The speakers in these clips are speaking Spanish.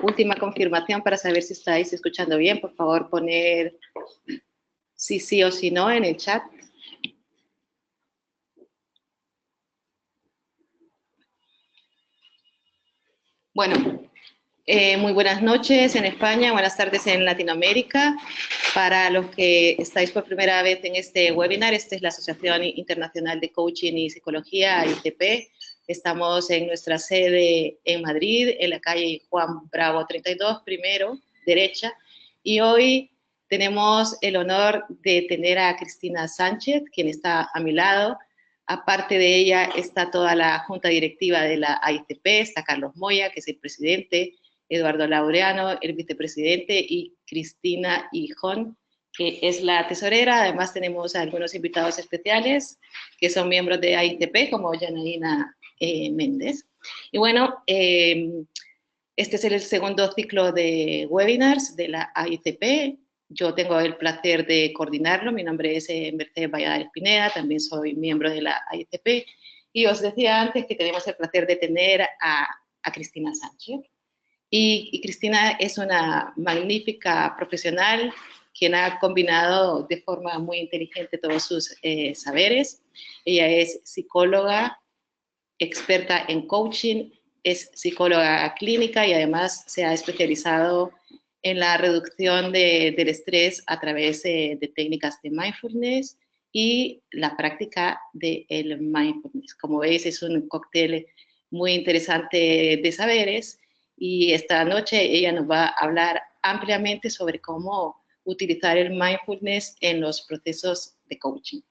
Última confirmación para saber si estáis escuchando bien. Por favor, poner si sí o si no en el chat. Bueno, muy buenas noches en España, buenas tardes en Latinoamérica. Para los que estáis por primera vez en este webinar, esta es la Asociación Internacional de Coaching y Psicología, AICP. Estamos en nuestra sede en Madrid, en la calle Juan Bravo 32, primero, derecha. Y hoy tenemos el honor de tener a Cristina Sánchez, quien está a mi lado. Aparte de ella está toda la junta directiva de la AICP, está Carlos Moya, que es el presidente, Eduardo Laureano, el vicepresidente, y Cristina Hijón, que es la tesorera. Además tenemos a algunos invitados especiales que son miembros de AICP, como Janaína Méndez. Y bueno, este es el segundo ciclo de webinars de la AICP. Yo tengo el placer de coordinarlo. Mi nombre es Mercedes Valladares Pineda, también soy miembro de la AICP. Y os decía antes que tenemos el placer de tener a Cristina Sánchez. Y Cristina es una magnífica profesional quien ha combinado de forma muy inteligente todos sus saberes. Ella es psicóloga, experta en coaching, es psicóloga clínica y además se ha especializado en la reducción del estrés a través de técnicas de mindfulness y la práctica del mindfulness. Como veis, es un cóctel muy interesante de saberes y esta noche ella nos va a hablar ampliamente sobre cómo utilizar el mindfulness en los procesos de coaching.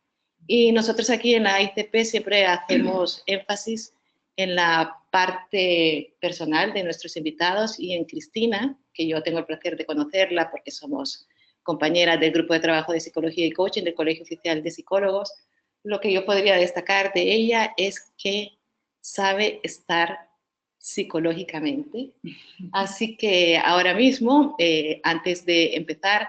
Y nosotros aquí en la AICP siempre hacemos énfasis en la parte personal de nuestros invitados y en Cristina, que yo tengo el placer de conocerla porque somos compañeras del Grupo de Trabajo de Psicología y Coaching del Colegio Oficial de Psicólogos. Lo que yo podría destacar de ella es que sabe estar psicológicamente. Así que ahora mismo, antes de empezar,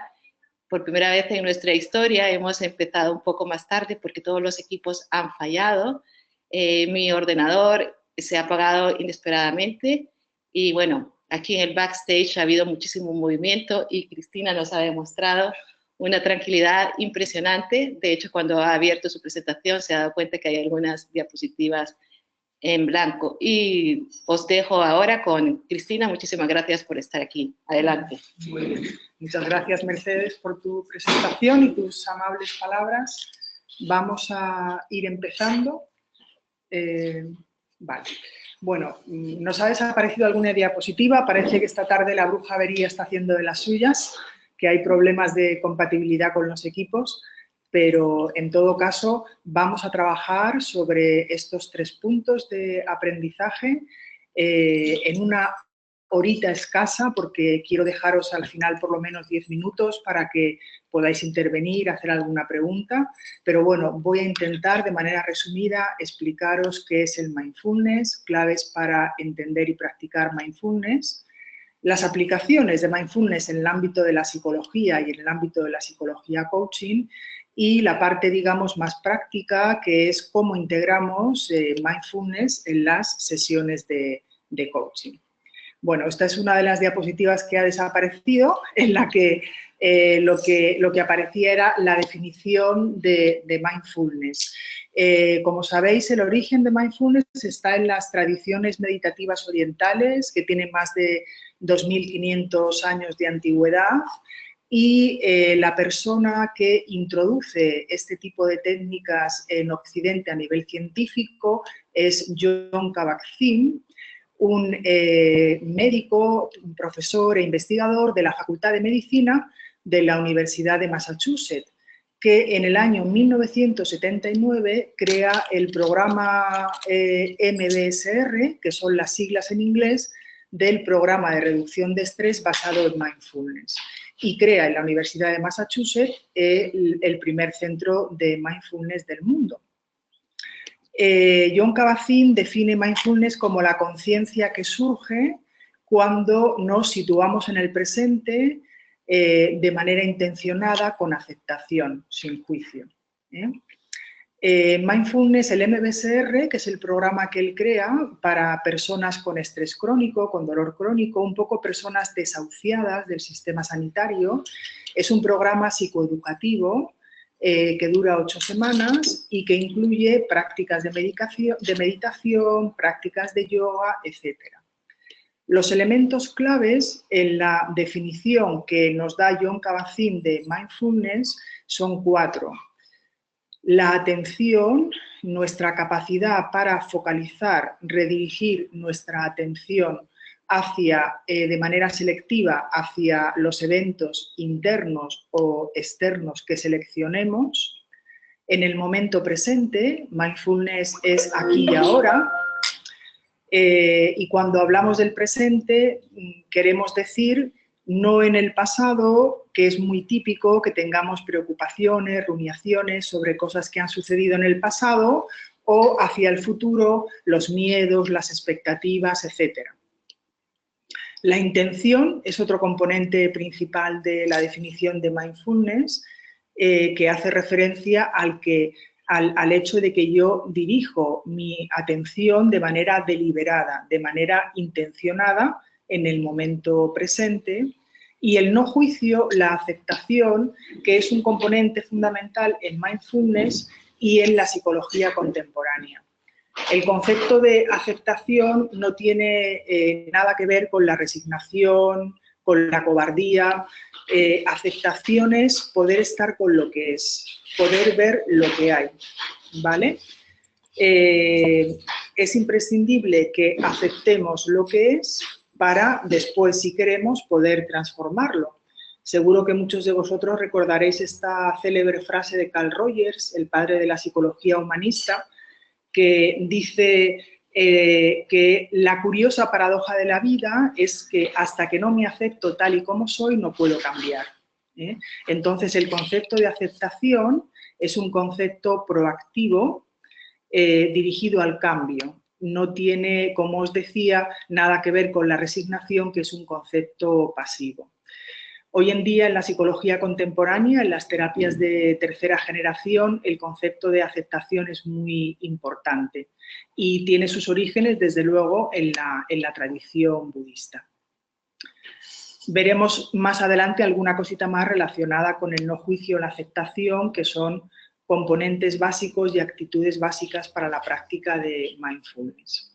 por primera vez en nuestra historia hemos empezado un poco más tarde porque todos los equipos han fallado. Mi ordenador se ha apagado inesperadamente y bueno, aquí en el backstage ha habido muchísimo movimiento y Cristina nos ha demostrado una tranquilidad impresionante. De hecho, cuando ha abierto su presentación se ha dado cuenta que hay algunas diapositivas en blanco. Y os dejo ahora con Cristina. Muchísimas gracias por estar aquí. Adelante. Muy bien. Muchas gracias, Mercedes, por tu presentación y tus amables palabras. Vamos a ir empezando. Vale. Bueno, nos ha desaparecido alguna diapositiva. Parece que esta tarde la bruja avería está haciendo de las suyas, que hay problemas de compatibilidad con los equipos, pero en todo caso vamos a trabajar sobre estos 3 puntos de aprendizaje en una horita escasa, porque quiero dejaros al final por lo menos 10 minutos para que podáis intervenir, hacer alguna pregunta, pero bueno, voy a intentar de manera resumida explicaros qué es el mindfulness, claves para entender y practicar mindfulness, las aplicaciones de mindfulness en el ámbito de la psicología y en el ámbito de la psicología coaching y la parte, digamos, más práctica, que es cómo integramos mindfulness en las sesiones de coaching. Bueno, esta es una de las diapositivas que ha desaparecido, en la que lo que aparecía era la definición de mindfulness. Como sabéis, el origen de mindfulness está en las tradiciones meditativas orientales, que tienen más de 2.500 años de antigüedad, y la persona que introduce este tipo de técnicas en Occidente a nivel científico es Jon Kabat-Zinn, un médico, un profesor e investigador de la Facultad de Medicina de la Universidad de Massachusetts, que en el año 1979 crea el programa MBSR, que son las siglas en inglés del programa de reducción de estrés basado en mindfulness, y crea en la Universidad de Massachusetts el primer centro de mindfulness del mundo. Jon Kabat-Zinn define mindfulness como la conciencia que surge cuando nos situamos en el presente de manera intencionada, con aceptación, sin juicio. Mindfulness, el MBSR, que es el programa que él crea para personas con estrés crónico, con dolor crónico, un poco personas desahuciadas del sistema sanitario. Es un programa psicoeducativo que dura 8 semanas y que incluye prácticas de meditación, prácticas de yoga, etc. Los elementos claves en la definición que nos da Jon Kabat-Zinn de mindfulness son 4. La atención, nuestra capacidad para focalizar, redirigir nuestra atención de manera selectiva hacia los eventos internos o externos que seleccionemos. En el momento presente, mindfulness es aquí y ahora. Y cuando hablamos del presente, queremos decir no en el pasado, que es muy típico que tengamos preocupaciones, rumiaciones sobre cosas que han sucedido en el pasado, o hacia el futuro, los miedos, las expectativas, etc. La intención es otro componente principal de la definición de mindfulness, que hace referencia al hecho de que yo dirijo mi atención de manera deliberada, de manera intencionada en el momento presente, y el no juicio, la aceptación, que es un componente fundamental en mindfulness y en la psicología contemporánea. El concepto de aceptación no tiene nada que ver con la resignación, con la cobardía. Aceptación es poder estar con lo que es, poder ver lo que hay, ¿vale? Es imprescindible que aceptemos lo que es para después, si queremos, poder transformarlo. Seguro que muchos de vosotros recordaréis esta célebre frase de Carl Rogers, el padre de la psicología humanista, que dice que la curiosa paradoja de la vida es que hasta que no me acepto tal y como soy, no puedo cambiar. Entonces, el concepto de aceptación es un concepto proactivo dirigido al cambio. No tiene, como os decía, nada que ver con la resignación, que es un concepto pasivo. Hoy en día, en la psicología contemporánea, en las terapias de tercera generación, el concepto de aceptación es muy importante y tiene sus orígenes, desde luego, en la tradición budista. Veremos más adelante alguna cosita más relacionada con el no juicio, la aceptación, que son componentes básicos y actitudes básicas para la práctica de mindfulness.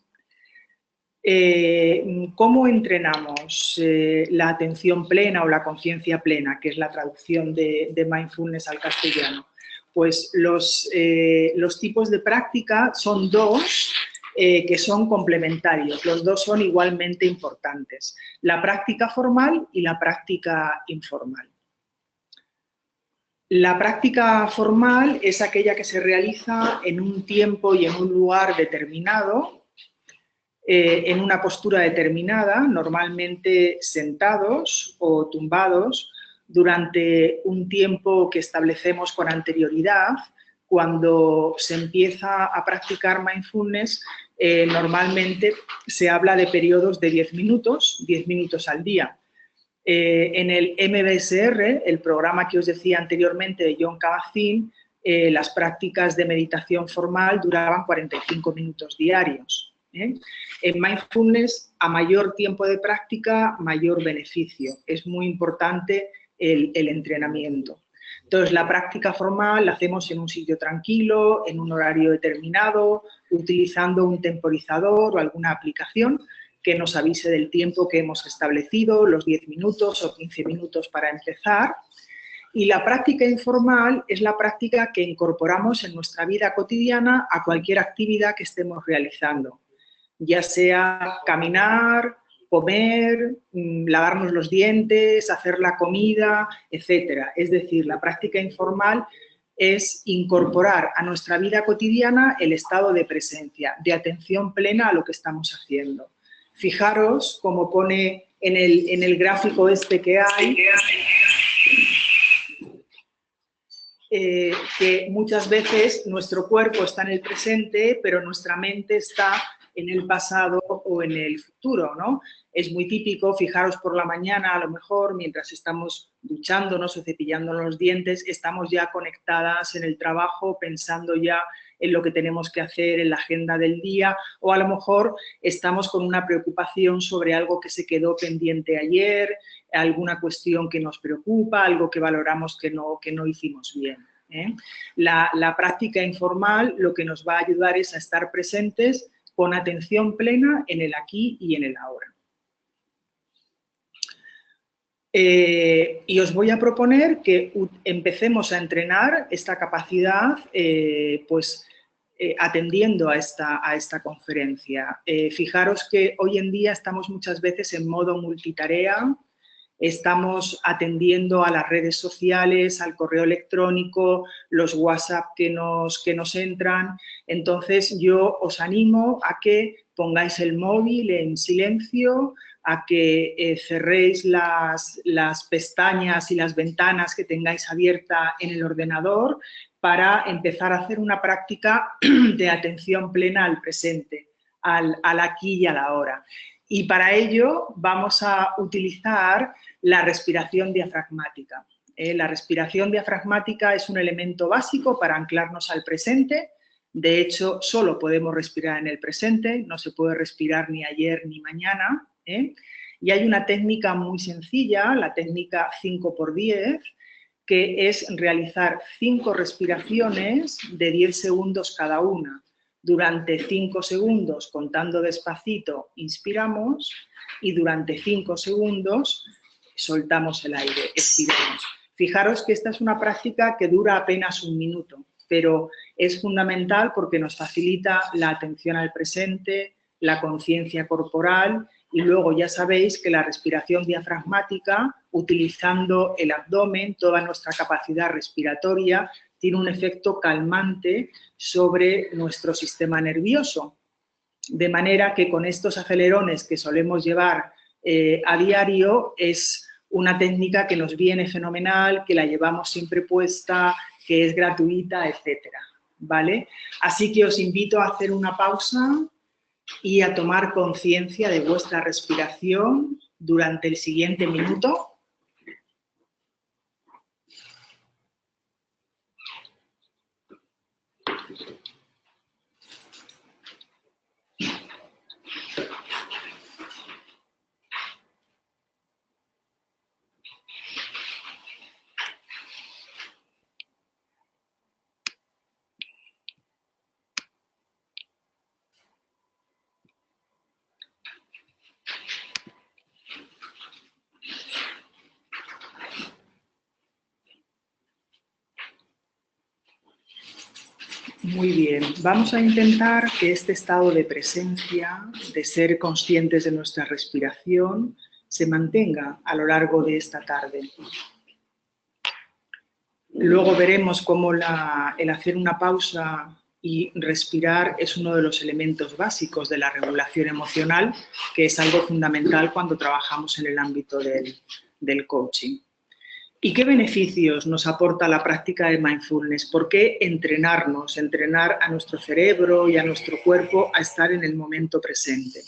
¿Cómo entrenamos la atención plena o la conciencia plena, que es la traducción de mindfulness al castellano? Pues los tipos de práctica son 2 que son complementarios, los 2 son igualmente importantes, la práctica formal y la práctica informal. La práctica formal es aquella que se realiza en un tiempo y en un lugar determinado, en una postura determinada, normalmente sentados o tumbados, durante un tiempo que establecemos con anterioridad. Cuando se empieza a practicar mindfulness, normalmente se habla de periodos de 10 minutos al día. En el MBSR, el programa que os decía anteriormente de Jon Kabat-Zinn, las prácticas de meditación formal duraban 45 minutos diarios. En mindfulness, a mayor tiempo de práctica, mayor beneficio. Es muy importante el entrenamiento. Entonces, la práctica formal la hacemos en un sitio tranquilo, en un horario determinado, utilizando un temporizador o alguna aplicación que nos avise del tiempo que hemos establecido, los 10 minutos o 15 minutos para empezar. Y la práctica informal es la práctica que incorporamos en nuestra vida cotidiana a cualquier actividad que estemos realizando, ya sea caminar, comer, lavarnos los dientes, hacer la comida, etc. Es decir, la práctica informal es incorporar a nuestra vida cotidiana el estado de presencia, de atención plena a lo que estamos haciendo. Fijaros, como pone en el gráfico este que hay, que muchas veces nuestro cuerpo está en el presente, pero nuestra mente está en el pasado o en el futuro, ¿no? Es muy típico, fijaros por la mañana, a lo mejor, mientras estamos duchándonos o cepillándonos los dientes, estamos ya conectadas en el trabajo, pensando ya en lo que tenemos que hacer en la agenda del día, o a lo mejor estamos con una preocupación sobre algo que se quedó pendiente ayer, alguna cuestión que nos preocupa, algo que valoramos que no hicimos bien. La práctica informal lo que nos va a ayudar es a estar presentes con atención plena en el aquí y en el ahora. Y os voy a proponer que empecemos a entrenar esta capacidad atendiendo a esta conferencia. Fijaros que hoy en día estamos muchas veces en modo multitarea, estamos atendiendo a las redes sociales, al correo electrónico, los WhatsApp que nos entran. Entonces yo os animo a que pongáis el móvil en silencio, a que cerréis las pestañas y las ventanas que tengáis abierta en el ordenador para empezar a hacer una práctica de atención plena al presente, al aquí y a la ahora. Y para ello vamos a utilizar la respiración diafragmática. La respiración diafragmática es un elemento básico para anclarnos al presente. De hecho, solo podemos respirar en el presente, no se puede respirar ni ayer ni mañana. Y hay una técnica muy sencilla, la técnica 5×10, que es realizar 5 respiraciones de 10 segundos cada una. Durante 5 segundos, contando despacito, inspiramos y durante 5 segundos soltamos el aire, expiramos. Fijaros que esta es una práctica que dura apenas 1 minuto, pero es fundamental porque nos facilita la atención al presente, la conciencia corporal y luego ya sabéis que la respiración diafragmática, utilizando el abdomen, toda nuestra capacidad respiratoria, tiene un efecto calmante sobre nuestro sistema nervioso. De manera que con estos acelerones que solemos llevar a diario es una técnica que nos viene fenomenal, que la llevamos siempre puesta, que es gratuita, etcétera, ¿vale? Así que os invito a hacer una pausa y a tomar conciencia de vuestra respiración durante el siguiente minuto. Muy bien, vamos a intentar que este estado de presencia, de ser conscientes de nuestra respiración, se mantenga a lo largo de esta tarde. Luego veremos cómo el hacer una pausa y respirar es uno de los elementos básicos de la regulación emocional, que es algo fundamental cuando trabajamos en el ámbito del coaching. ¿Y qué beneficios nos aporta la práctica de mindfulness? ¿Por qué entrenarnos, entrenar a nuestro cerebro y a nuestro cuerpo a estar en el momento presente?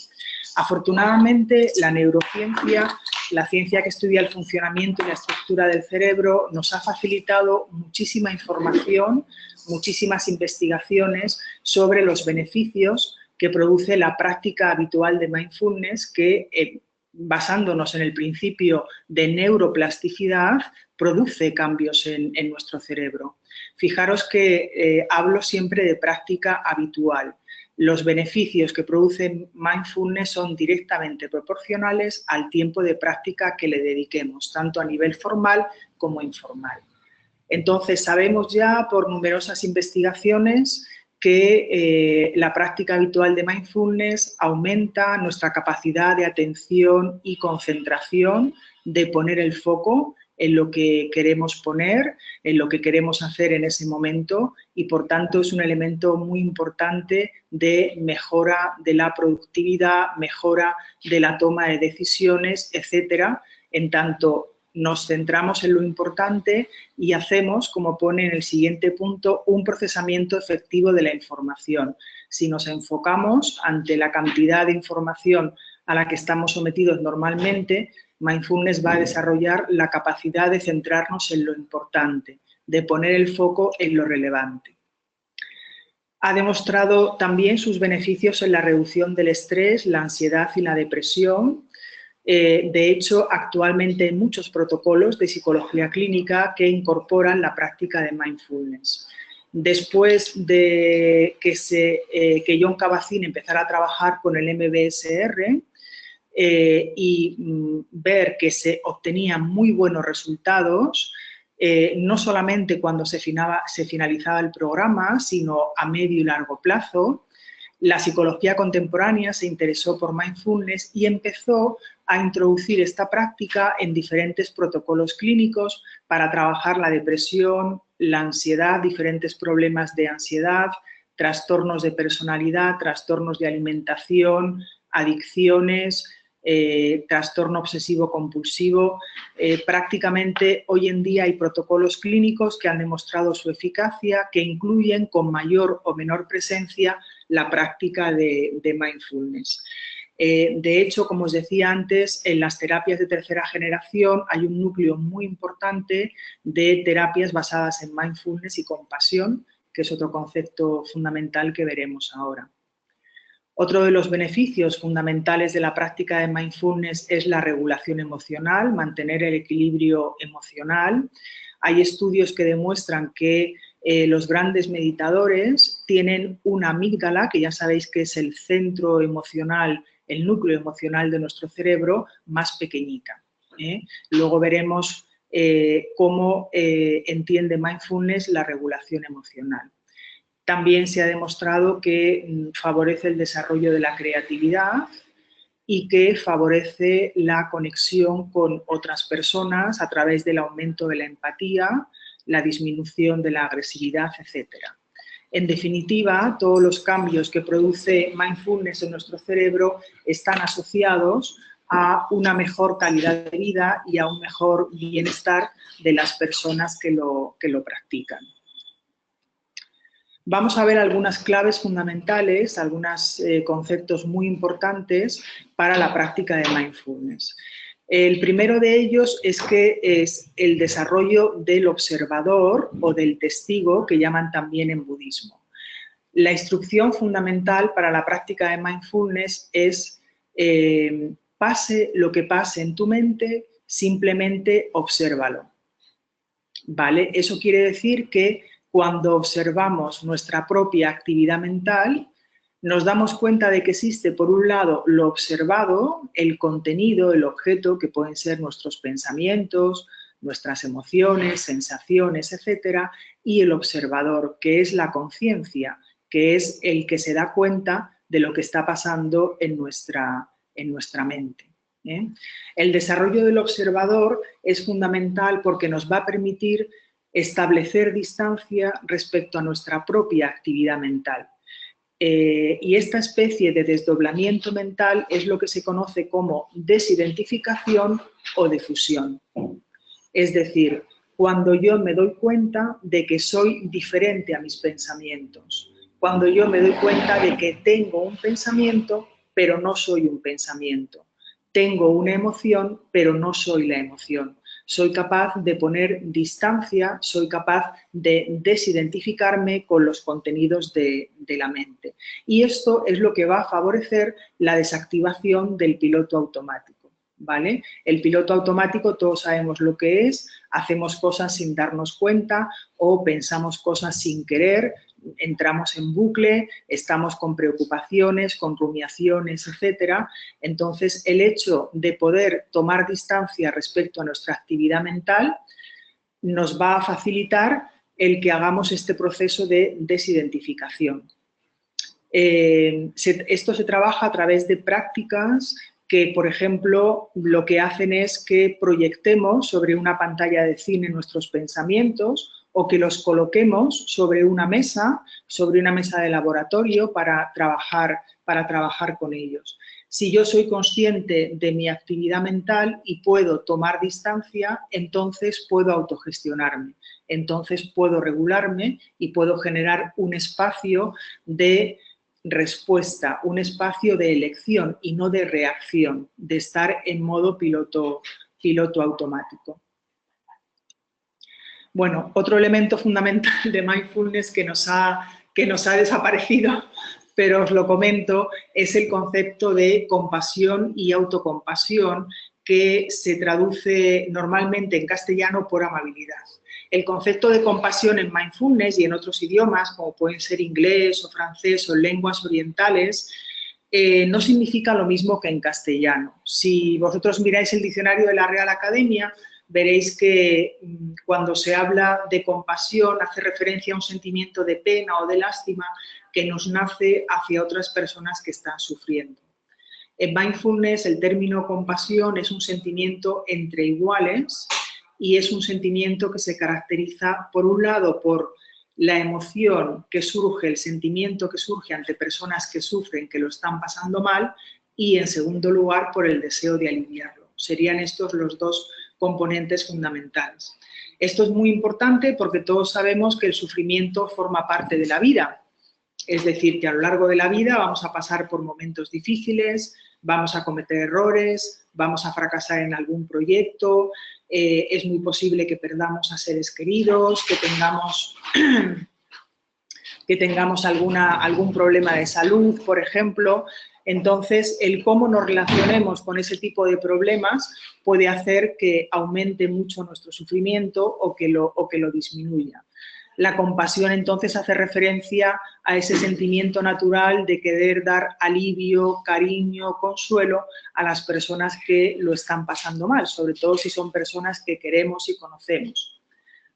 Afortunadamente, la neurociencia, la ciencia que estudia el funcionamiento y la estructura del cerebro, nos ha facilitado muchísima información, muchísimas investigaciones sobre los beneficios que produce la práctica habitual de mindfulness que, basándonos en el principio de neuroplasticidad, produce cambios en nuestro cerebro. Fijaros que hablo siempre de práctica habitual. Los beneficios que produce mindfulness son directamente proporcionales al tiempo de práctica que le dediquemos, tanto a nivel formal como informal. Entonces, sabemos ya por numerosas investigaciones que la práctica habitual de mindfulness aumenta nuestra capacidad de atención y concentración, de poner el foco en lo que queremos poner, en lo que queremos hacer en ese momento y, por tanto, es un elemento muy importante de mejora de la productividad, mejora de la toma de decisiones, etcétera, en tanto nos centramos en lo importante y hacemos, como pone en el siguiente punto, un procesamiento efectivo de la información. Si nos enfocamos ante la cantidad de información a la que estamos sometidos normalmente, Mindfulness va a desarrollar la capacidad de centrarnos en lo importante, de poner el foco en lo relevante. Ha demostrado también sus beneficios en la reducción del estrés, la ansiedad y la depresión. De hecho, actualmente hay muchos protocolos de psicología clínica que incorporan la práctica de mindfulness. Después de que Jon Kabat-Zinn empezara a trabajar con el MBSR y ver que se obtenían muy buenos resultados, no solamente cuando se finalizaba el programa, sino a medio y largo plazo, la psicología contemporánea se interesó por mindfulness y empezó a introducir esta práctica en diferentes protocolos clínicos para trabajar la depresión, la ansiedad, diferentes problemas de ansiedad, trastornos de personalidad, trastornos de alimentación, adicciones, trastorno obsesivo-compulsivo. Prácticamente hoy en día hay protocolos clínicos que han demostrado su eficacia, que incluyen con mayor o menor presencia la práctica de mindfulness. De hecho, como os decía antes, en las terapias de tercera generación hay un núcleo muy importante de terapias basadas en mindfulness y compasión, que es otro concepto fundamental que veremos ahora. Otro de los beneficios fundamentales de la práctica de mindfulness es la regulación emocional, mantener el equilibrio emocional. Hay estudios que demuestran que los grandes meditadores tienen una amígdala, que ya sabéis que es el centro emocional, el núcleo emocional de nuestro cerebro, más pequeñita. Luego veremos cómo entiende mindfulness la regulación emocional. También se ha demostrado que favorece el desarrollo de la creatividad y que favorece la conexión con otras personas a través del aumento de la empatía, la disminución de la agresividad, etc. En definitiva, todos los cambios que produce mindfulness en nuestro cerebro están asociados a una mejor calidad de vida y a un mejor bienestar de las personas que lo practican. Vamos a ver algunas claves fundamentales, algunos conceptos muy importantes para la práctica de mindfulness. El primero de ellos es que es el desarrollo del observador o del testigo, que llaman también en budismo. La instrucción fundamental para la práctica de mindfulness es pase lo que pase en tu mente, simplemente obsérvalo. ¿Vale? Eso quiere decir que cuando observamos nuestra propia actividad mental, nos damos cuenta de que existe, por un lado, lo observado, el contenido, el objeto, que pueden ser nuestros pensamientos, nuestras emociones, sensaciones, etcétera, y el observador, que es la conciencia, que es el que se da cuenta de lo que está pasando en nuestra mente. El desarrollo del observador es fundamental porque nos va a permitir establecer distancia respecto a nuestra propia actividad mental. Y esta especie de desdoblamiento mental es lo que se conoce como desidentificación o difusión. Es decir, cuando yo me doy cuenta de que soy diferente a mis pensamientos, cuando yo me doy cuenta de que tengo un pensamiento, pero no soy un pensamiento. Tengo una emoción, pero no soy la emoción. Soy capaz de poner distancia, soy capaz de desidentificarme con los contenidos de la mente. Y esto es lo que va a favorecer la desactivación del piloto automático, ¿vale? El piloto automático, todos sabemos lo que es, hacemos cosas sin darnos cuenta o pensamos cosas sin querer, entramos en bucle, estamos con preocupaciones, con rumiaciones, etc. Entonces, el hecho de poder tomar distancia respecto a nuestra actividad mental nos va a facilitar el que hagamos este proceso de desidentificación. Esto se trabaja a través de prácticas que, por ejemplo, lo que hacen es que proyectemos sobre una pantalla de cine nuestros pensamientos o que los coloquemos sobre una mesa de laboratorio para trabajar con ellos. Si yo soy consciente de mi actividad mental y puedo tomar distancia, entonces puedo autogestionarme, entonces puedo regularme y puedo generar un espacio de respuesta, un espacio de elección y no de reacción, de estar en modo piloto automático. Bueno, otro elemento fundamental de mindfulness que nos ha desaparecido, pero os lo comento, es el concepto de compasión y autocompasión, que se traduce normalmente en castellano por amabilidad. El concepto de compasión en mindfulness y en otros idiomas, como pueden ser inglés o francés o lenguas orientales, no significa lo mismo que en castellano. Si vosotros miráis el diccionario de la Real Academia, veréis que cuando se habla de compasión hace referencia a un sentimiento de pena o de lástima que nos nace hacia otras personas que están sufriendo. En mindfulness el término compasión es un sentimiento entre iguales y es un sentimiento que se caracteriza, por un lado, por la emoción que surge, el sentimiento que surge ante personas que sufren, que lo están pasando mal, y en segundo lugar, por el deseo de aliviarlo. Serían estos los dos componentes fundamentales. Esto es muy importante porque todos sabemos que el sufrimiento forma parte de la vida. Es decir, que a lo largo de la vida vamos a pasar por momentos difíciles, vamos a cometer errores, vamos a fracasar en algún proyecto, es muy posible que perdamos a seres queridos, que tengamos algún problema de salud, por ejemplo. Entonces, el cómo nos relacionemos con ese tipo de problemas puede hacer que aumente mucho nuestro sufrimiento o que lo disminuya. La compasión, entonces, hace referencia a ese sentimiento natural de querer dar alivio, cariño, consuelo a las personas que lo están pasando mal, sobre todo si son personas que queremos y conocemos.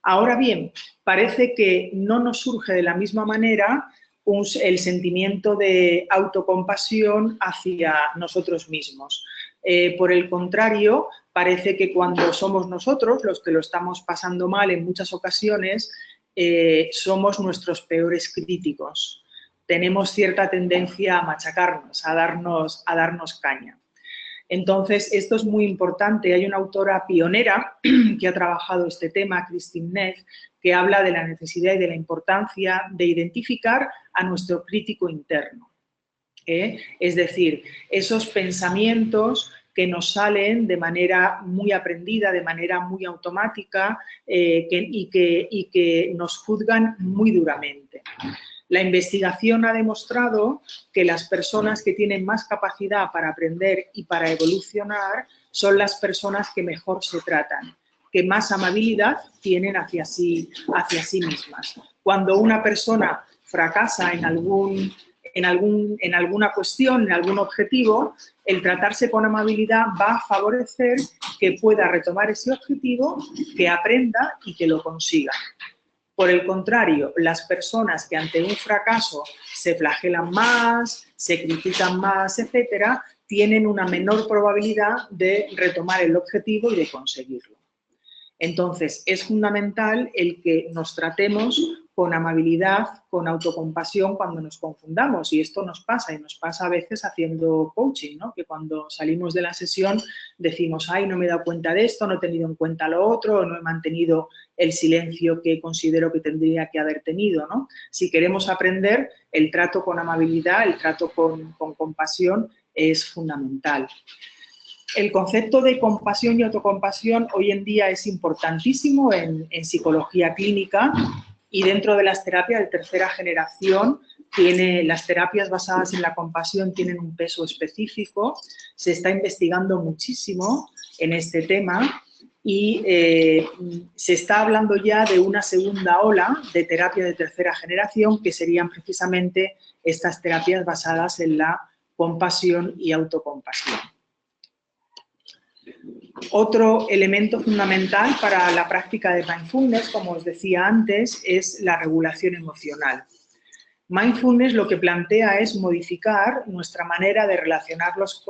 Ahora bien, parece que no nos surge de la misma manera el sentimiento de autocompasión hacia nosotros mismos. Por el contrario, parece que cuando somos nosotros los que lo estamos pasando mal en muchas ocasiones, somos nuestros peores críticos. Tenemos cierta tendencia a machacarnos, a darnos caña. Entonces, esto es muy importante. Hay una autora pionera que ha trabajado este tema, Christine Neff, que habla de la necesidad y de la importancia de identificar a nuestro crítico interno. Es decir, esos pensamientos que nos salen de manera muy aprendida, de manera muy automática y que nos juzgan muy duramente. La investigación ha demostrado que las personas que tienen más capacidad para aprender y para evolucionar son las personas que mejor se tratan, que más amabilidad tienen hacia sí mismas. Cuando una persona fracasa en alguna cuestión, en algún objetivo, el tratarse con amabilidad va a favorecer que pueda retomar ese objetivo, que aprenda y que lo consiga. Por el contrario, las personas que ante un fracaso se flagelan más, se critican más, etcétera, tienen una menor probabilidad de retomar el objetivo y de conseguirlo. Entonces, es fundamental el que nos tratemos con amabilidad, con autocompasión cuando nos confundamos. Y esto nos pasa, y nos pasa a veces haciendo coaching, ¿no? Que cuando salimos de la sesión decimos, ay, no me he dado cuenta de esto, no he tenido en cuenta lo otro, no he mantenido el silencio que considero que tendría que haber tenido, ¿no? Si queremos aprender, el trato con amabilidad, el trato con compasión es fundamental. El concepto de compasión y autocompasión hoy en día es importantísimo en psicología clínica y dentro de las terapias de tercera generación las terapias basadas en la compasión tienen un peso específico, se está investigando muchísimo en este tema y se está hablando ya de una segunda ola de terapia de tercera generación que serían precisamente estas terapias basadas en la compasión y autocompasión. Otro elemento fundamental para la práctica de mindfulness, como os decía antes, es la regulación emocional. Mindfulness lo que plantea es modificar nuestra manera de relacionarnos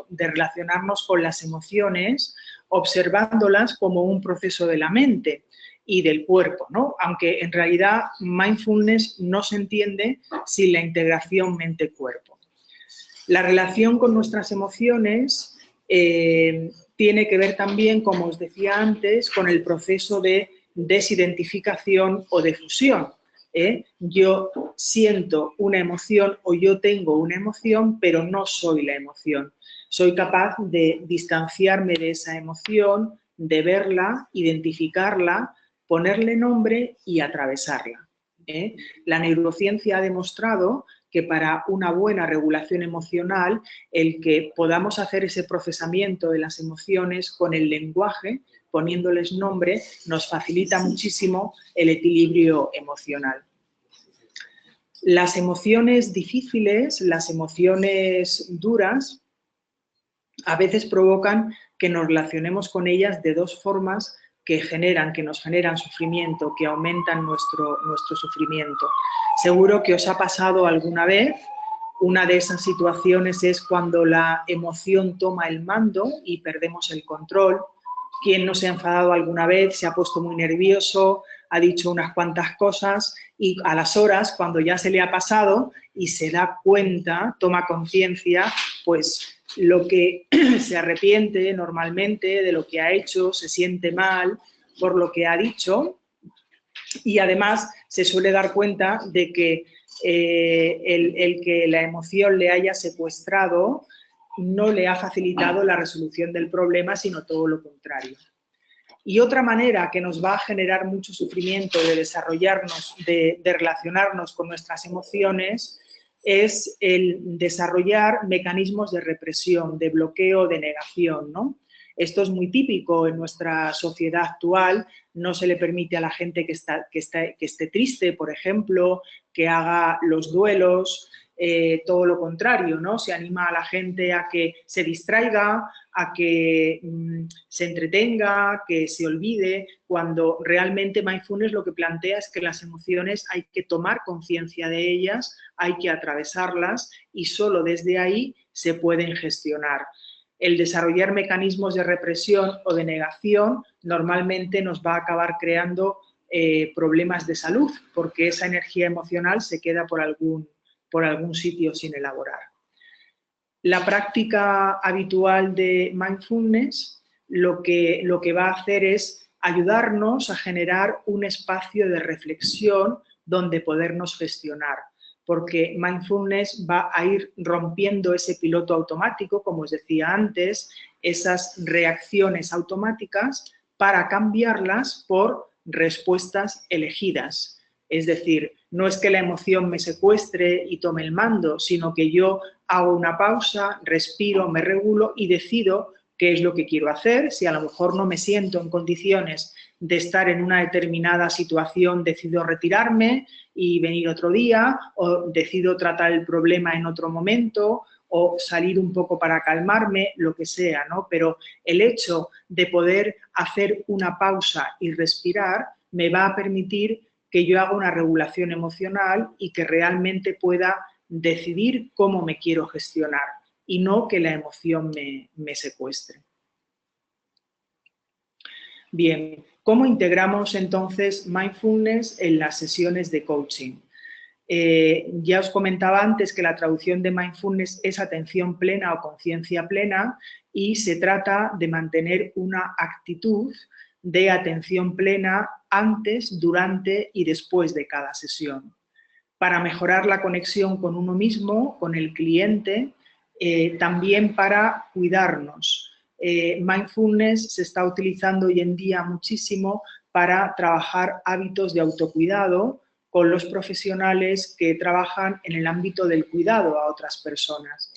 con las emociones, observándolas como un proceso de la mente y del cuerpo, ¿no? Aunque en realidad mindfulness no se entiende sin la integración mente-cuerpo. La relación con nuestras emociones tiene que ver también, como os decía antes, con el proceso de desidentificación o de fusión. Yo siento una emoción o yo tengo una emoción, pero no soy la emoción. Soy capaz de distanciarme de esa emoción, de verla, identificarla, ponerle nombre y atravesarla. La neurociencia ha demostrado que para una buena regulación emocional, el que podamos hacer ese procesamiento de las emociones con el lenguaje, poniéndoles nombre, nos facilita muchísimo el equilibrio emocional. Las emociones difíciles, las emociones duras, a veces provocan que nos relacionemos con ellas de dos formas que nos generan sufrimiento, que aumentan nuestro sufrimiento. Seguro que os ha pasado alguna vez. Una de esas situaciones es cuando la emoción toma el mando y perdemos el control. ¿Quién no se ha enfadado alguna vez, se ha puesto muy nervioso, ha dicho unas cuantas cosas y a las horas, cuando ya se le ha pasado y se da cuenta, toma conciencia, pues lo que se arrepiente normalmente de lo que ha hecho, se siente mal por lo que ha dicho y además se suele dar cuenta de que el que la emoción le haya secuestrado no le ha facilitado la resolución del problema, sino todo lo contrario. Y otra manera que nos va a generar mucho sufrimiento de desarrollarnos, de relacionarnos con nuestras emociones, es el desarrollar mecanismos de represión, de bloqueo, de negación, ¿no? Esto es muy típico en nuestra sociedad actual. No se le permite a la gente que esté triste, por ejemplo, que haga los duelos, todo lo contrario, ¿no? Se anima a la gente a que se distraiga, a que se entretenga, que se olvide, cuando realmente Mindfulness lo que plantea es que las emociones hay que tomar conciencia de ellas, hay que atravesarlas y solo desde ahí se pueden gestionar. El desarrollar mecanismos de represión o de negación normalmente nos va a acabar creando problemas de salud, porque esa energía emocional se queda por algún sitio sin elaborar. La práctica habitual de Mindfulness lo que va a hacer es ayudarnos a generar un espacio de reflexión donde podernos gestionar, porque Mindfulness va a ir rompiendo ese piloto automático, como os decía antes, esas reacciones automáticas para cambiarlas por respuestas elegidas. Es decir, no es que la emoción me secuestre y tome el mando, sino que yo hago una pausa, respiro, me regulo y decido qué es lo que quiero hacer. Si a lo mejor no me siento en condiciones de estar en una determinada situación, decido retirarme y venir otro día, o decido tratar el problema en otro momento, o salir un poco para calmarme, lo que sea, ¿no? Pero el hecho de poder hacer una pausa y respirar me va a permitir que yo haga una regulación emocional y que realmente pueda decidir cómo me quiero gestionar y no que la emoción me secuestre. Bien, ¿cómo integramos entonces Mindfulness en las sesiones de coaching? Ya os comentaba antes que la traducción de Mindfulness es atención plena o conciencia plena y se trata de mantener una actitud de atención plena antes, durante y después de cada sesión, para mejorar la conexión con uno mismo, con el cliente, también para cuidarnos. Mindfulness se está utilizando hoy en día muchísimo para trabajar hábitos de autocuidado con los profesionales que trabajan en el ámbito del cuidado a otras personas.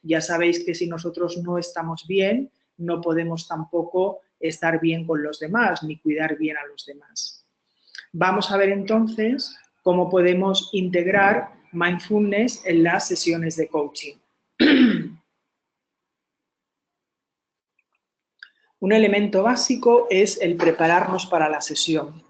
Ya sabéis que si nosotros no estamos bien, no podemos tampoco estar bien con los demás, ni cuidar bien a los demás. Vamos a ver entonces cómo podemos integrar Mindfulness en las sesiones de coaching. Un elemento básico es el prepararnos para la sesión.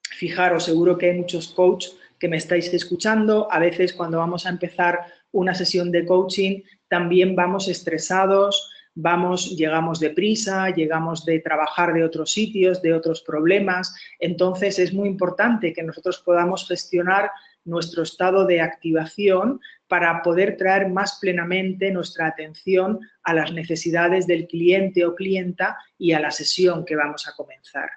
Fijaros, seguro que hay muchos coaches que me estáis escuchando. A veces cuando vamos a empezar una sesión de coaching también vamos estresados, llegamos deprisa, llegamos de trabajar de otros sitios, de otros problemas. Entonces es muy importante que nosotros podamos gestionar nuestro estado de activación para poder traer más plenamente nuestra atención a las necesidades del cliente o clienta y a la sesión que vamos a comenzar.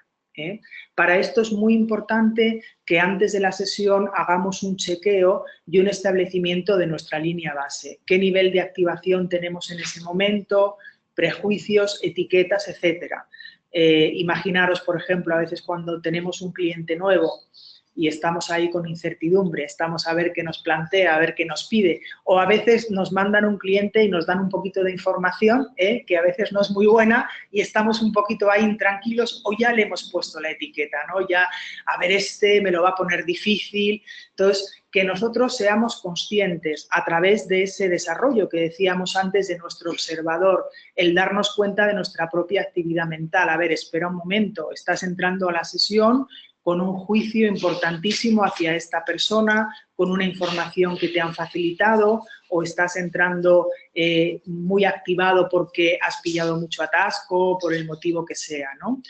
Para esto es muy importante que antes de la sesión hagamos un chequeo y un establecimiento de nuestra línea base. ¿Qué nivel de activación tenemos en ese momento? Prejuicios, etiquetas, etcétera. Imaginaros, por ejemplo, a veces cuando tenemos un cliente nuevo y estamos ahí con incertidumbre, estamos a ver qué nos plantea, a ver qué nos pide, o a veces nos mandan un cliente y nos dan un poquito de información, que a veces no es muy buena, y estamos un poquito ahí intranquilos, o ya le hemos puesto la etiqueta, ¿no? Ya, a ver, este me lo va a poner difícil. Entonces, que nosotros seamos conscientes a través de ese desarrollo que decíamos antes de nuestro observador, el darnos cuenta de nuestra propia actividad mental. A ver, espera un momento, estás entrando a la sesión con un juicio importantísimo hacia esta persona, con una información que te han facilitado, o estás entrando muy activado porque has pillado mucho atasco, por el motivo que sea, ¿no?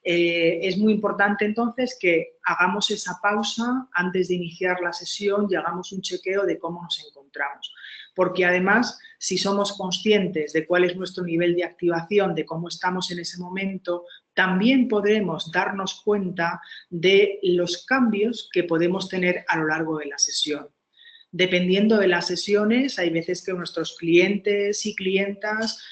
Es muy importante entonces que hagamos esa pausa antes de iniciar la sesión y hagamos un chequeo de cómo nos encontramos. Porque además, si somos conscientes de cuál es nuestro nivel de activación, de cómo estamos en ese momento, también podremos darnos cuenta de los cambios que podemos tener a lo largo de la sesión. Dependiendo de las sesiones, hay veces que nuestros clientes y clientas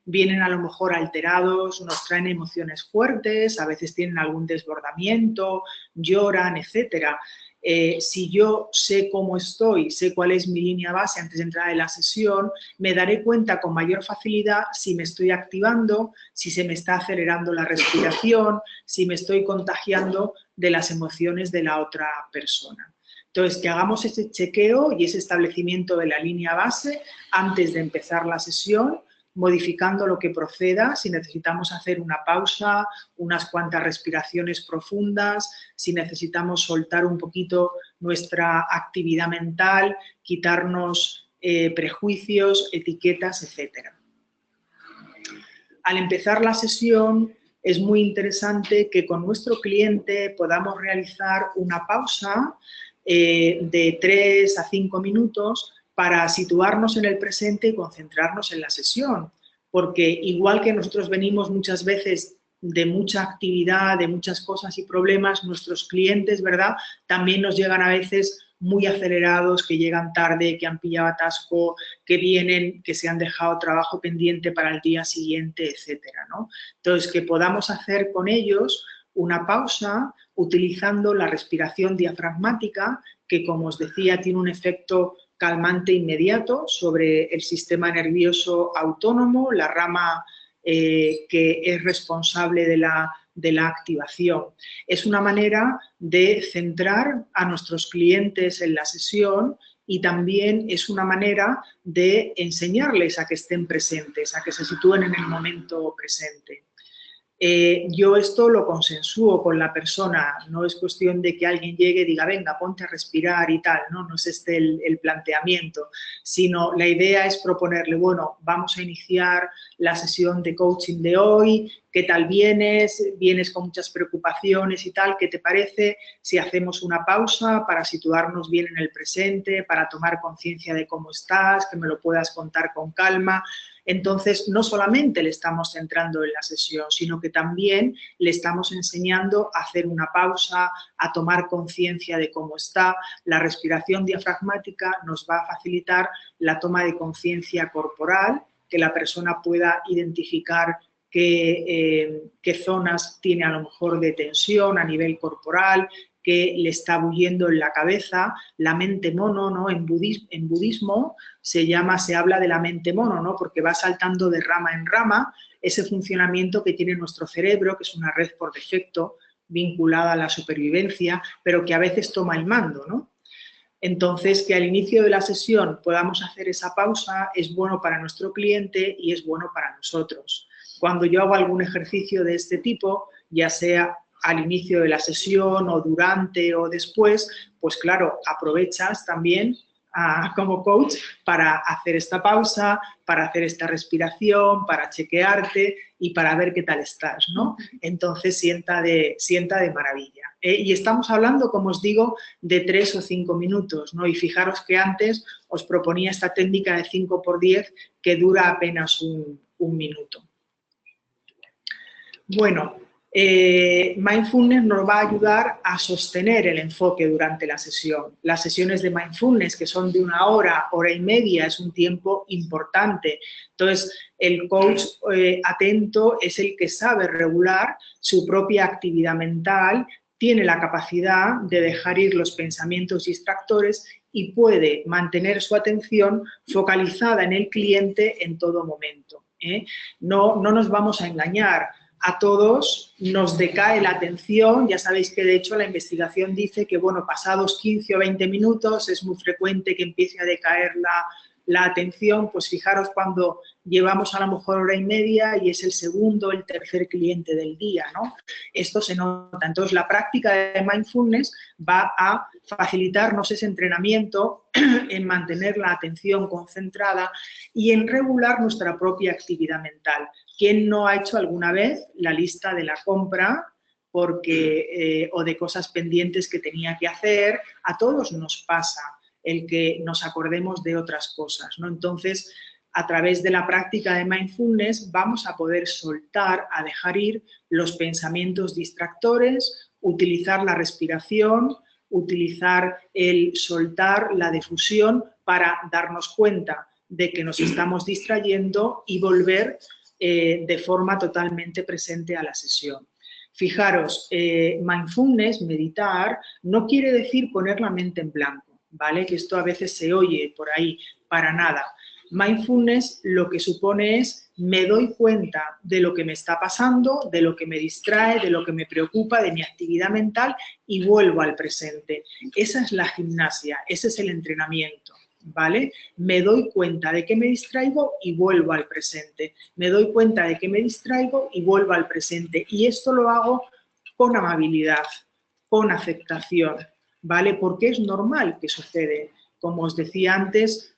vienen a lo mejor alterados, nos traen emociones fuertes, a veces tienen algún desbordamiento, lloran, etcétera. Si yo sé cómo estoy, sé cuál es mi línea base antes de entrar en la sesión, me daré cuenta con mayor facilidad si me estoy activando, si se me está acelerando la respiración, si me estoy contagiando de las emociones de la otra persona. Entonces, que hagamos ese chequeo y ese establecimiento de la línea base antes de empezar la sesión, modificando lo que proceda, si necesitamos hacer una pausa, unas cuantas respiraciones profundas, si necesitamos soltar un poquito nuestra actividad mental, quitarnos prejuicios, etiquetas, etc. Al empezar la sesión, es muy interesante que con nuestro cliente podamos realizar una pausa de 3 a 5 minutos para situarnos en el presente y concentrarnos en la sesión, porque igual que nosotros venimos muchas veces de mucha actividad, de muchas cosas y problemas, nuestros clientes, ¿verdad?, también nos llegan a veces muy acelerados, que llegan tarde, que han pillado atasco, que vienen, que se han dejado trabajo pendiente para el día siguiente, etcétera, ¿no? Entonces, que podamos hacer con ellos una pausa utilizando la respiración diafragmática, que, como os decía, tiene un efecto calmante inmediato sobre el sistema nervioso autónomo, la rama que es responsable de la activación. Es una manera de centrar a nuestros clientes en la sesión y también es una manera de enseñarles a que estén presentes, a que se sitúen en el momento presente. Yo esto lo consensúo con la persona, no es cuestión de que alguien llegue y diga, venga, ponte a respirar y tal, no es este el planteamiento, sino la idea es proponerle, bueno, vamos a iniciar la sesión de coaching de hoy, ¿qué tal vienes? Vienes con muchas preocupaciones y tal, ¿qué te parece si hacemos una pausa para situarnos bien en el presente, para tomar conciencia de cómo estás, que me lo puedas contar con calma? Entonces, no solamente le estamos centrando en la sesión, sino que también le estamos enseñando a hacer una pausa, a tomar conciencia de cómo está. La respiración diafragmática nos va a facilitar la toma de conciencia corporal, que la persona pueda identificar qué zonas tiene a lo mejor de tensión a nivel corporal, que le está bulliendo en la cabeza, la mente mono, ¿no? En budismo se habla de la mente mono, ¿no? Porque va saltando de rama en rama ese funcionamiento que tiene nuestro cerebro, que es una red por defecto vinculada a la supervivencia, pero que a veces toma el mando, ¿no? Entonces, que al inicio de la sesión podamos hacer esa pausa es bueno para nuestro cliente y es bueno para nosotros. Cuando yo hago algún ejercicio de este tipo, ya sea al inicio de la sesión o durante o después, pues claro, aprovechas también como coach para hacer esta pausa, para hacer esta respiración, para chequearte y para ver qué tal estás, ¿no? Entonces sienta de maravilla. Y estamos hablando, como os digo, de 3 o 5 minutos, ¿no? Y fijaros que antes os proponía esta técnica de 5 por 10 que dura apenas un minuto. Bueno, Mindfulness nos va a ayudar a sostener el enfoque durante la sesión. Las sesiones de mindfulness, que son de 1 hora, hora y media, es un tiempo importante. Entonces, el coach atento es el que sabe regular su propia actividad mental, tiene la capacidad de dejar ir los pensamientos distractores y puede mantener su atención focalizada en el cliente en todo momento. No nos vamos a engañar. A todos nos decae la atención, ya sabéis que de hecho la investigación dice que, bueno, pasados 15 o 20 minutos es muy frecuente que empiece a decaer la atención. Pues fijaros cuando llevamos a lo mejor hora y media y es el segundo, el tercer cliente del día, ¿no? Esto se nota. Entonces la práctica de mindfulness va a facilitarnos ese entrenamiento en mantener la atención concentrada y en regular nuestra propia actividad mental. ¿Quién no ha hecho alguna vez la lista de la compra porque, o de cosas pendientes que tenía que hacer? A todos nos pasa el que nos acordemos de otras cosas, ¿no? Entonces, a través de la práctica de mindfulness vamos a poder soltar, a dejar ir los pensamientos distractores, utilizar la respiración, utilizar el soltar, la difusión para darnos cuenta de que nos estamos distrayendo y volver de forma totalmente presente a la sesión. Fijaros, mindfulness, meditar, no quiere decir poner la mente en blanco, ¿vale? Que esto a veces se oye por ahí, para nada. Mindfulness lo que supone es me doy cuenta de lo que me está pasando, de lo que me distrae, de lo que me preocupa, de mi actividad mental y vuelvo al presente. Esa es la gimnasia, ese es el entrenamiento, ¿vale? Me doy cuenta de que me distraigo y vuelvo al presente. Me doy cuenta de que me distraigo y vuelvo al presente. Y esto lo hago con amabilidad, con aceptación, ¿vale? Porque es normal que sucede. Como os decía antes,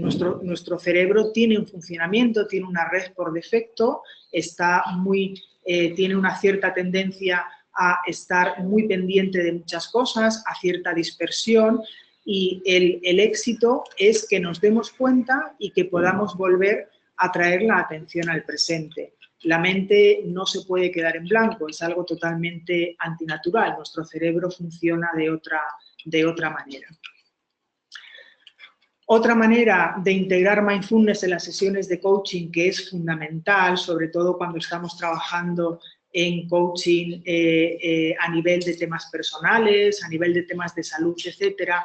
nuestro cerebro tiene un funcionamiento, tiene una red por defecto, tiene una cierta tendencia a estar muy pendiente de muchas cosas, a cierta dispersión, y el éxito es que nos demos cuenta y que podamos volver a traer la atención al presente. La mente no se puede quedar en blanco, es algo totalmente antinatural, nuestro cerebro funciona de otra manera. Otra manera de integrar mindfulness en las sesiones de coaching, que es fundamental, sobre todo cuando estamos trabajando en coaching a nivel de temas personales, a nivel de temas de salud, etcétera,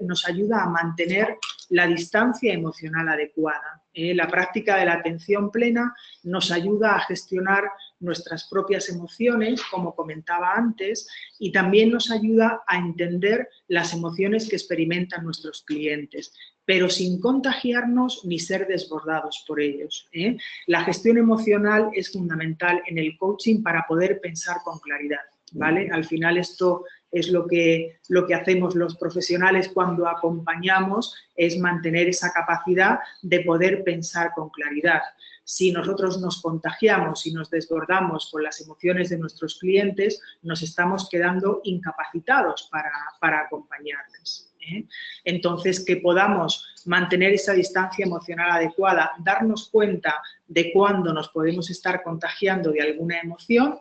nos ayuda a mantener la distancia emocional adecuada. La práctica de la atención plena nos ayuda a gestionar nuestras propias emociones, como comentaba antes, y también nos ayuda a entender las emociones que experimentan nuestros clientes, pero sin contagiarnos ni ser desbordados por ellos. La gestión emocional es fundamental en el coaching para poder pensar con claridad, ¿vale? Al final esto es lo que hacemos los profesionales cuando acompañamos, es mantener esa capacidad de poder pensar con claridad. Si nosotros nos contagiamos y nos desbordamos con las emociones de nuestros clientes, nos estamos quedando incapacitados para acompañarles. Entonces, que podamos mantener esa distancia emocional adecuada, darnos cuenta de cuándo nos podemos estar contagiando de alguna emoción.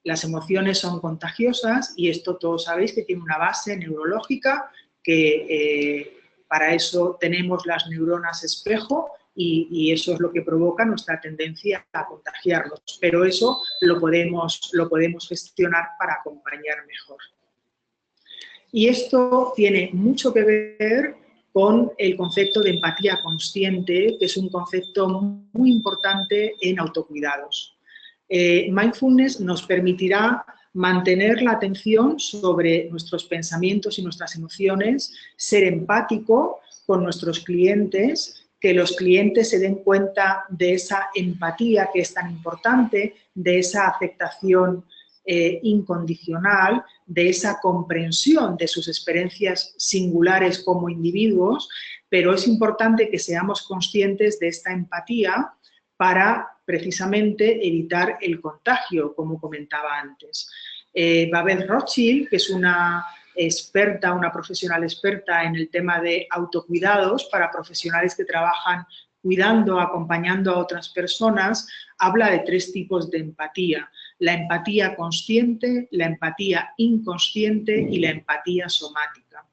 Las emociones son contagiosas y esto todos sabéis que tiene una base neurológica, que para eso tenemos las neuronas espejo y eso es lo que provoca nuestra tendencia a contagiarnos. Pero eso lo podemos gestionar para acompañar mejor. Y esto tiene mucho que ver con el concepto de empatía consciente, que es un concepto muy importante en autocuidados. Mindfulness nos permitirá mantener la atención sobre nuestros pensamientos y nuestras emociones, ser empático con nuestros clientes, que los clientes se den cuenta de esa empatía que es tan importante, de esa aceptación incondicional, de esa comprensión de sus experiencias singulares como individuos, pero es importante que seamos conscientes de esta empatía para precisamente evitar el contagio, como comentaba antes. Babette Rothschild, que es una profesional experta en el tema de autocuidados para profesionales que trabajan cuidando, acompañando a otras personas, habla de 3 tipos de empatía: la empatía consciente, la empatía inconsciente y la empatía somática.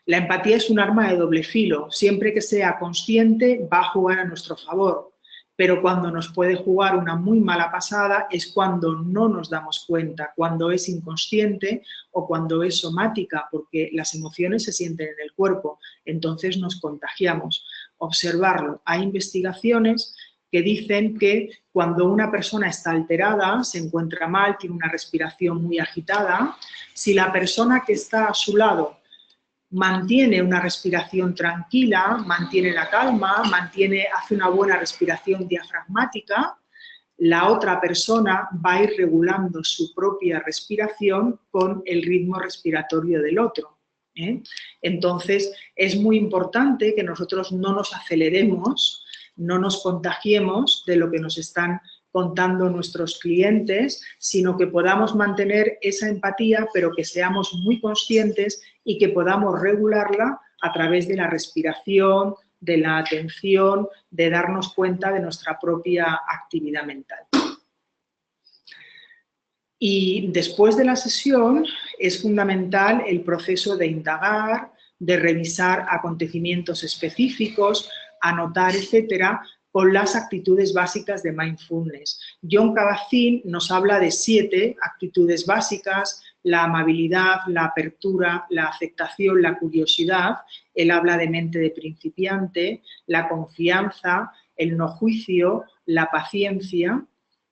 La empatía es un arma de doble filo. Siempre que sea consciente va a jugar a nuestro favor, pero cuando nos puede jugar una muy mala pasada es cuando no nos damos cuenta, cuando es inconsciente o cuando es somática, porque las emociones se sienten en el cuerpo, entonces nos contagiamos. Observarlo. Hay investigaciones que dicen que cuando una persona está alterada, se encuentra mal, tiene una respiración muy agitada, si la persona que está a su lado mantiene una respiración tranquila, mantiene la calma, hace una buena respiración diafragmática, la otra persona va a ir regulando su propia respiración con el ritmo respiratorio del otro, ¿eh? Entonces, es muy importante que nosotros no nos aceleremos, no nos contagiemos de lo que nos están contando nuestros clientes, sino que podamos mantener esa empatía, pero que seamos muy conscientes y que podamos regularla a través de la respiración, de la atención, de darnos cuenta de nuestra propia actividad mental. Y después de la sesión es fundamental el proceso de indagar, de revisar acontecimientos específicos, anotar, etcétera, con las actitudes básicas de mindfulness. Jon Kabat-Zinn nos habla de 7 actitudes básicas: la amabilidad, la apertura, la aceptación, la curiosidad. Él habla de mente de principiante, la confianza, el no juicio, la paciencia,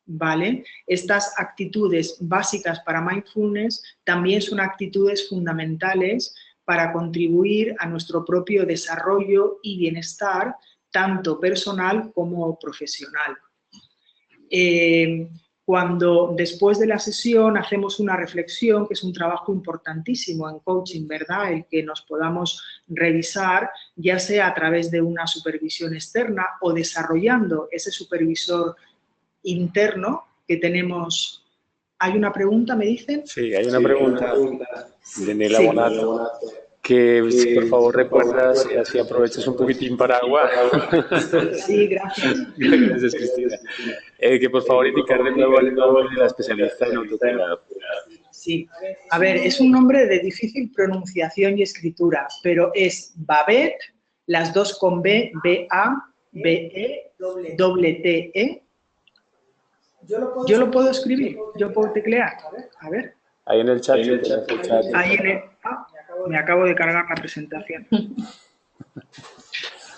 ¿vale? Estas actitudes básicas para mindfulness también son actitudes fundamentales para contribuir a nuestro propio desarrollo y bienestar, tanto personal como profesional. Cuando después de la sesión hacemos una reflexión, que es un trabajo importantísimo en coaching, ¿verdad?, el que nos podamos revisar, ya sea a través de una supervisión externa o desarrollando ese supervisor interno que tenemos. ¿Hay una pregunta, me dicen? Sí, hay una pregunta de Nela Bonato, que si por favor recuerdas y así aprovechas un poquitín para agua. Sí, gracias. Gracias, Cristina. Que por favor indicar de nuevo el nombre de la especialista en autocuidado. Sí, a ver, es un nombre de difícil pronunciación y escritura, pero es Babette, las dos con B, B-A-B-E-T-E. Yo lo puedo escribir, yo puedo teclear. A ver. Ahí en el chat. Ahí en el, me acabo de cargar la presentación.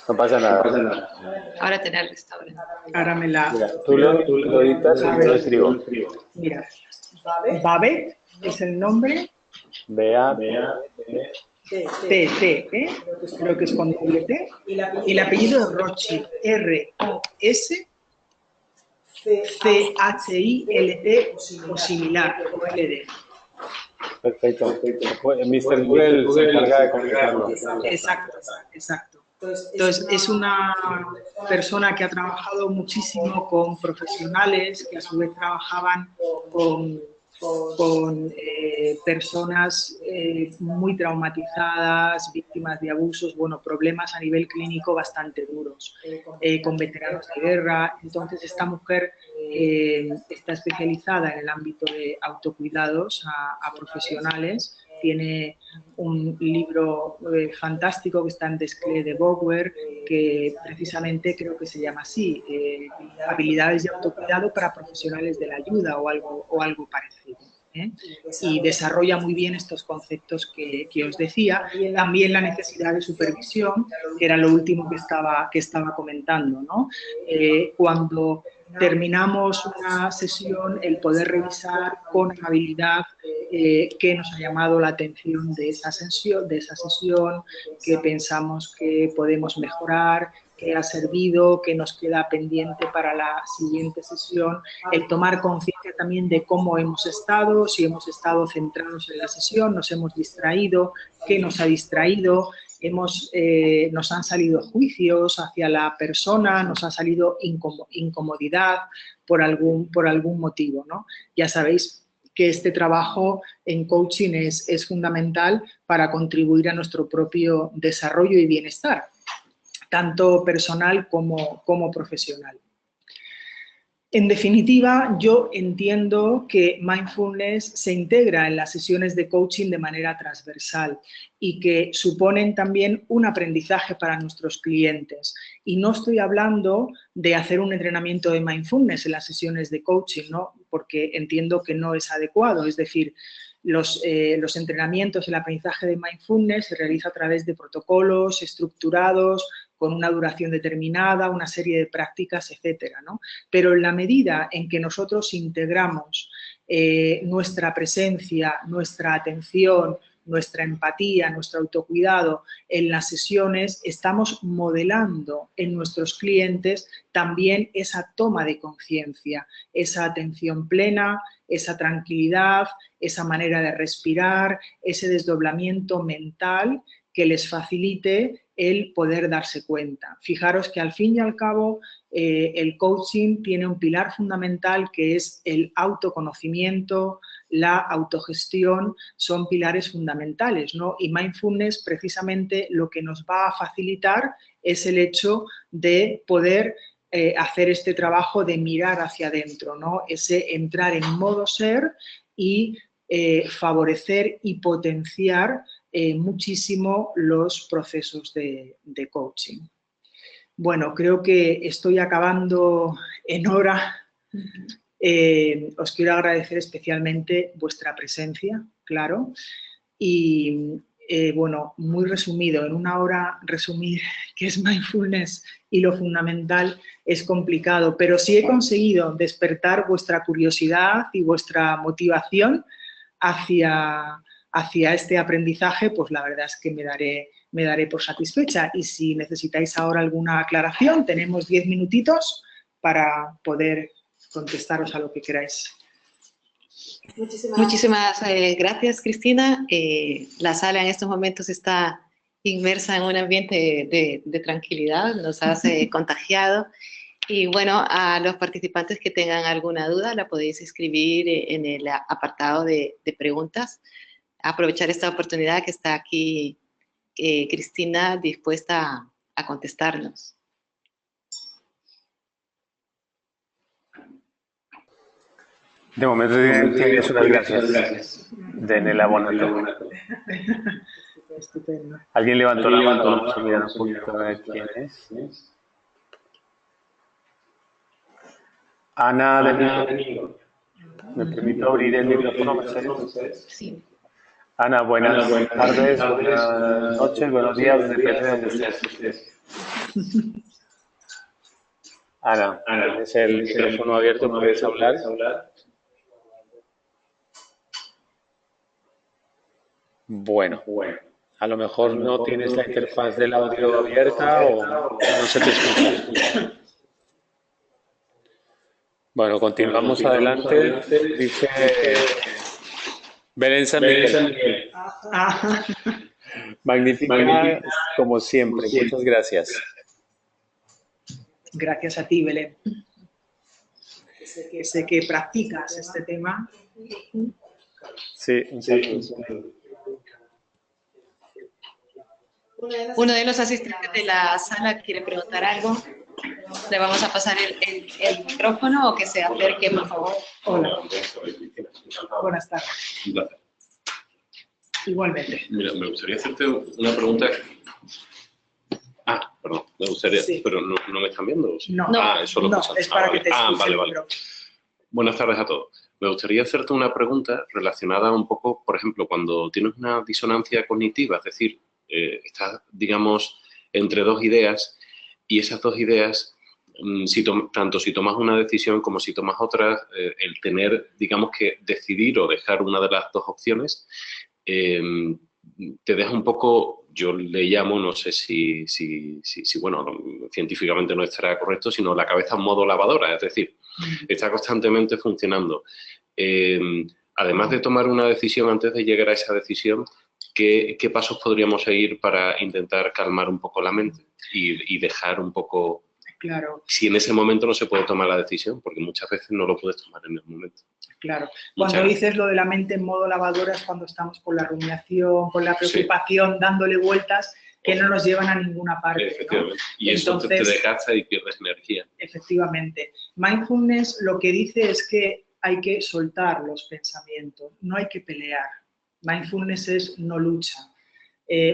No pasa nada. Ahora tener el restaurante. Ahora me la... Mira, tú lo editas y yo lo escribo. Mira, Babette es el nombre. B-A-B-E-T-E, creo que es con doble T. Y el apellido es Rothschild, R-O-S-C-H-I-L-T o similar, o L-D. Perfecto. Mr. Google se encarga de completarlo. Exacto, exacto. Entonces, es una persona que ha trabajado muchísimo con profesionales que a su vez trabajaban con personas muy traumatizadas, víctimas de abusos, bueno, problemas a nivel clínico bastante duros, con veteranos de guerra. Entonces, esta mujer está especializada en el ámbito de autocuidados a profesionales. Tiene un libro fantástico que está en Desclée de Beauvoir, que precisamente creo que se llama así, Habilidades de autocuidado para profesionales de la ayuda o algo parecido. Y desarrolla muy bien estos conceptos que os decía. También la necesidad de supervisión, que era lo último que estaba comentando, ¿no? Cuando terminamos una sesión, el poder revisar con amabilidad qué nos ha llamado la atención de esa sesión, qué pensamos que podemos mejorar, qué ha servido, qué nos queda pendiente para la siguiente sesión, el tomar conciencia también de cómo hemos estado, si hemos estado centrados en la sesión, nos hemos distraído, qué nos ha distraído, nos han salido juicios hacia la persona, nos ha salido incomodidad por algún motivo, ¿no? Ya sabéis que este trabajo en coaching es fundamental para contribuir a nuestro propio desarrollo y bienestar. tanto personal como profesional. En definitiva, yo entiendo que mindfulness se integra en las sesiones de coaching de manera transversal y que suponen también un aprendizaje para nuestros clientes. Y no estoy hablando de hacer un entrenamiento de mindfulness en las sesiones de coaching, ¿no? Porque entiendo que no es adecuado. Es decir, los entrenamientos, el aprendizaje de mindfulness se realiza a través de protocolos estructurados, con una duración determinada, una serie de prácticas, etcétera, ¿no? Pero en la medida en que nosotros integramos nuestra presencia, nuestra atención, nuestra empatía, nuestro autocuidado en las sesiones, estamos modelando en nuestros clientes también esa toma de conciencia, esa atención plena, esa tranquilidad, esa manera de respirar, ese desdoblamiento mental que les facilite el poder darse cuenta. Fijaros que al fin y al cabo el coaching tiene un pilar fundamental que es el autoconocimiento, la autogestión, son pilares fundamentales, ¿no? Y mindfulness precisamente lo que nos va a facilitar es el hecho de poder hacer este trabajo de mirar hacia adentro, ¿no? Ese entrar en modo ser y favorecer y potenciar muchísimo los procesos de coaching. Bueno, creo que estoy acabando en hora. Os quiero agradecer especialmente vuestra presencia, claro, y bueno, muy resumido, en una hora resumir qué es mindfulness y lo fundamental es complicado, pero si he conseguido despertar vuestra curiosidad y vuestra motivación hacia este aprendizaje, pues la verdad es que me daré por satisfecha. Y si necesitáis ahora alguna aclaración, tenemos 10 minutitos para poder contestaros a lo que queráis. Muchísimas gracias, Cristina. La sala en estos momentos está inmersa en un ambiente de tranquilidad, nos has contagiado. Y bueno, a los participantes que tengan alguna duda la podéis escribir en el apartado de preguntas. Aprovechar esta oportunidad que está aquí Cristina dispuesta a contestarnos. De momento tienes unas gracias de Nela Bonato. Estupendo. ¿Alguien levantó la mano? Vamos a mirar un poquito a ver quién es. Ana de Nigo. ¿Me permito abrir el micrófono, Mercedes? Sí. Ana, buenas tardes, buenas noches, buenos días, depende de donde estés. Ana, tienes el micrófono abierto, puedes hablar. Bueno, a lo mejor no tienes la interfaz del audio abierta o no se te escucha. Bueno, continuamos adelante. Dice Belén San Miguel. Magnífica como siempre. Muchas gracias. Gracias a ti, Belén. Sé que practicas este tema. Sí, un saludo. Uno de los asistentes de la sala quiere preguntar algo. Le vamos a pasar el micrófono o que se acerque, por favor. Hola. Buenas tardes. Igualmente. Mira, me gustaría hacerte una pregunta. Perdón, me gustaría, sí. Pero no me están viendo. ¿Sí? No, eso lo es para que te escuche vale. Buenas tardes a todos. Me gustaría hacerte una pregunta relacionada un poco, por ejemplo, cuando tienes una disonancia cognitiva, es decir, estás, digamos, entre dos ideas y esas dos ideas, tanto si tomas una decisión como si tomas otra, el tener, digamos, que decidir o dejar una de las dos opciones, te deja un poco, yo le llamo, no sé si bueno, científicamente no estará correcto, sino la cabeza en modo lavadora, es decir, está constantemente funcionando. Además de tomar una decisión, antes de llegar a esa decisión, ¿qué pasos podríamos seguir para intentar calmar un poco la mente y dejar un poco... Claro. Si en ese momento no se puede tomar la decisión, porque muchas veces no lo puedes tomar en el momento. Claro. Cuando dices lo de la mente en modo lavadora es cuando estamos con la rumiación, con la preocupación, dándole vueltas que no nos llevan a ninguna parte. Efectivamente. ¿no? Y eso te desgasta y pierdes energía. Efectivamente. Mindfulness lo que dice es que hay que soltar los pensamientos, no hay que pelear. Mindfulness es no lucha.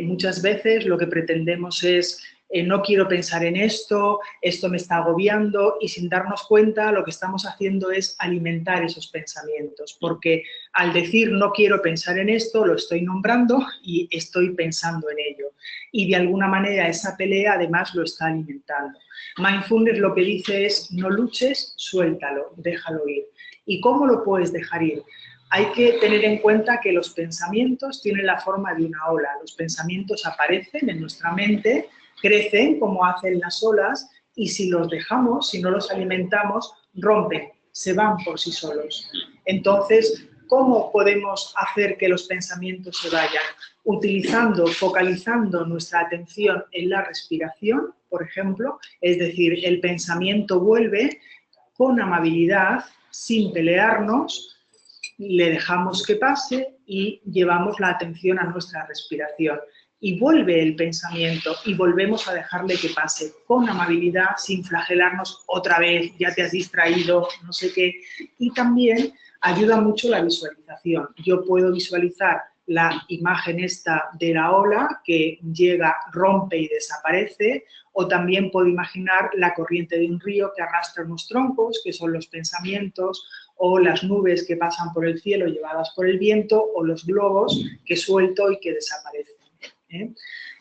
Muchas veces lo que pretendemos es no quiero pensar en esto, esto me está agobiando, y sin darnos cuenta lo que estamos haciendo es alimentar esos pensamientos, porque al decir no quiero pensar en esto, lo estoy nombrando y estoy pensando en ello. Y de alguna manera esa pelea además lo está alimentando. Mindfulness lo que dice es no luches, suéltalo, déjalo ir. ¿Y cómo lo puedes dejar ir? Hay que tener en cuenta que los pensamientos tienen la forma de una ola. Los pensamientos aparecen en nuestra mente, crecen como hacen las olas, y si los dejamos, si no los alimentamos, rompen, se van por sí solos. Entonces, ¿cómo podemos hacer que los pensamientos se vayan? Utilizando, focalizando nuestra atención en la respiración, por ejemplo, es decir, el pensamiento vuelve con amabilidad, sin pelearnos, le dejamos que pase y llevamos la atención a nuestra respiración. Y vuelve el pensamiento y volvemos a dejarle que pase con amabilidad, sin flagelarnos otra vez, ya te has distraído, no sé qué. Y también ayuda mucho la visualización. Yo puedo visualizar la imagen esta de la ola que llega, rompe y desaparece, o también puedo imaginar la corriente de un río que arrastra unos troncos, que son los pensamientos, o las nubes que pasan por el cielo llevadas por el viento, o los globos que suelto y que desaparecen.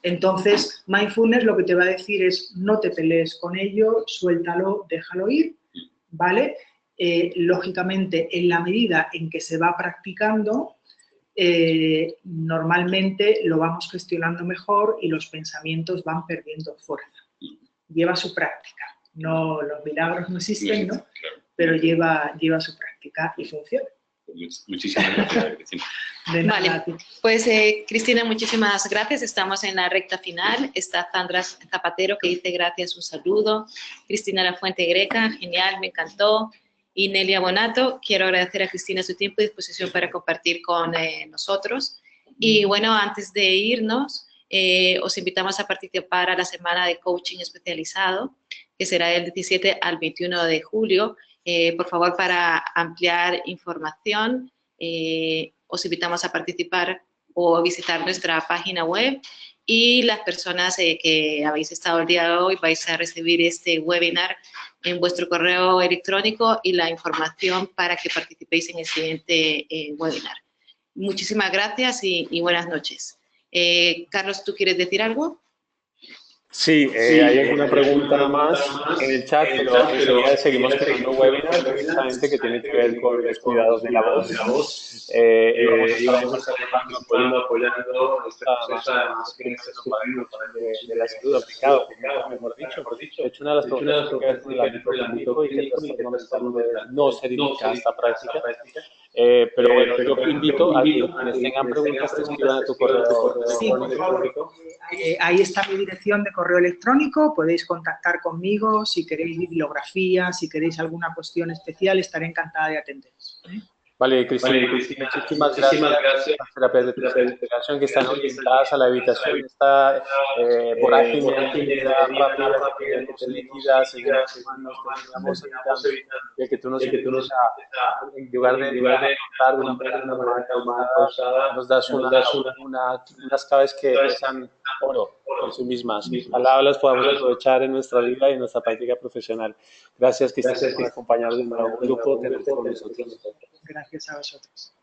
Entonces, mindfulness lo que te va a decir es no te pelees con ello, suéltalo, déjalo ir, ¿vale? Lógicamente, en la medida en que se va practicando, normalmente lo vamos gestionando mejor y los pensamientos van perdiendo fuerza. Lleva su práctica. No, los milagros no existen, ¿no? Pero lleva su práctica y funciona. Muchísimas gracias, Cristina. Vale, pues Cristina, muchísimas gracias. Estamos en la recta final. Está Sandra Zapatero, que dice gracias, un saludo. Cristina Lafuente Greca, genial, me encantó. Y Nelia Bonato, quiero agradecer a Cristina su tiempo y disposición para compartir con nosotros. Y bueno, antes de irnos, os invitamos a participar a la semana de coaching especializado, que será del 17 al 21 de julio. Por favor, para ampliar información, os invitamos a participar o a visitar nuestra página web, y las personas que habéis estado el día de hoy vais a recibir este webinar en vuestro correo electrónico y la información para que participéis en el siguiente webinar. Muchísimas gracias y buenas noches. Carlos, ¿tú quieres decir algo? Sí, hay alguna pregunta más en el chat, pero enseguida seguimos teniendo un webinar precisamente que tiene que ver con los cuidados de la voz. Y vamos a estar apoyando esta más que de la salud aplicado, mejor dicho. De hecho, una de las preguntas que tiene que ver con el ámbito clínico y que el trastorno mental no se limita a esta práctica. Pero bueno, yo invito a que quienes tengan preguntas te escriban a tu correo electrónico. Ahí está mi dirección de correo electrónico, podéis contactar conmigo si queréis bibliografía, si queréis alguna cuestión especial, estaré encantada de atenderos. Vale, Cristina, muchísimas gracias. Las terapias de integración que están orientadas a la evitación de esta vorágine rápida que te liquida según nos terminamos evitando, que tú nos invites a, en lugar de tratar de una manera calmada, nos das unas claves que pesan oro por sí mismas. Ojalá las podamos aprovechar en nuestra vida y en nuestra práctica profesional. Gracias, Cristina, por acompañarnos en un grupo, tenerte con nosotros. Gracias a vosotros.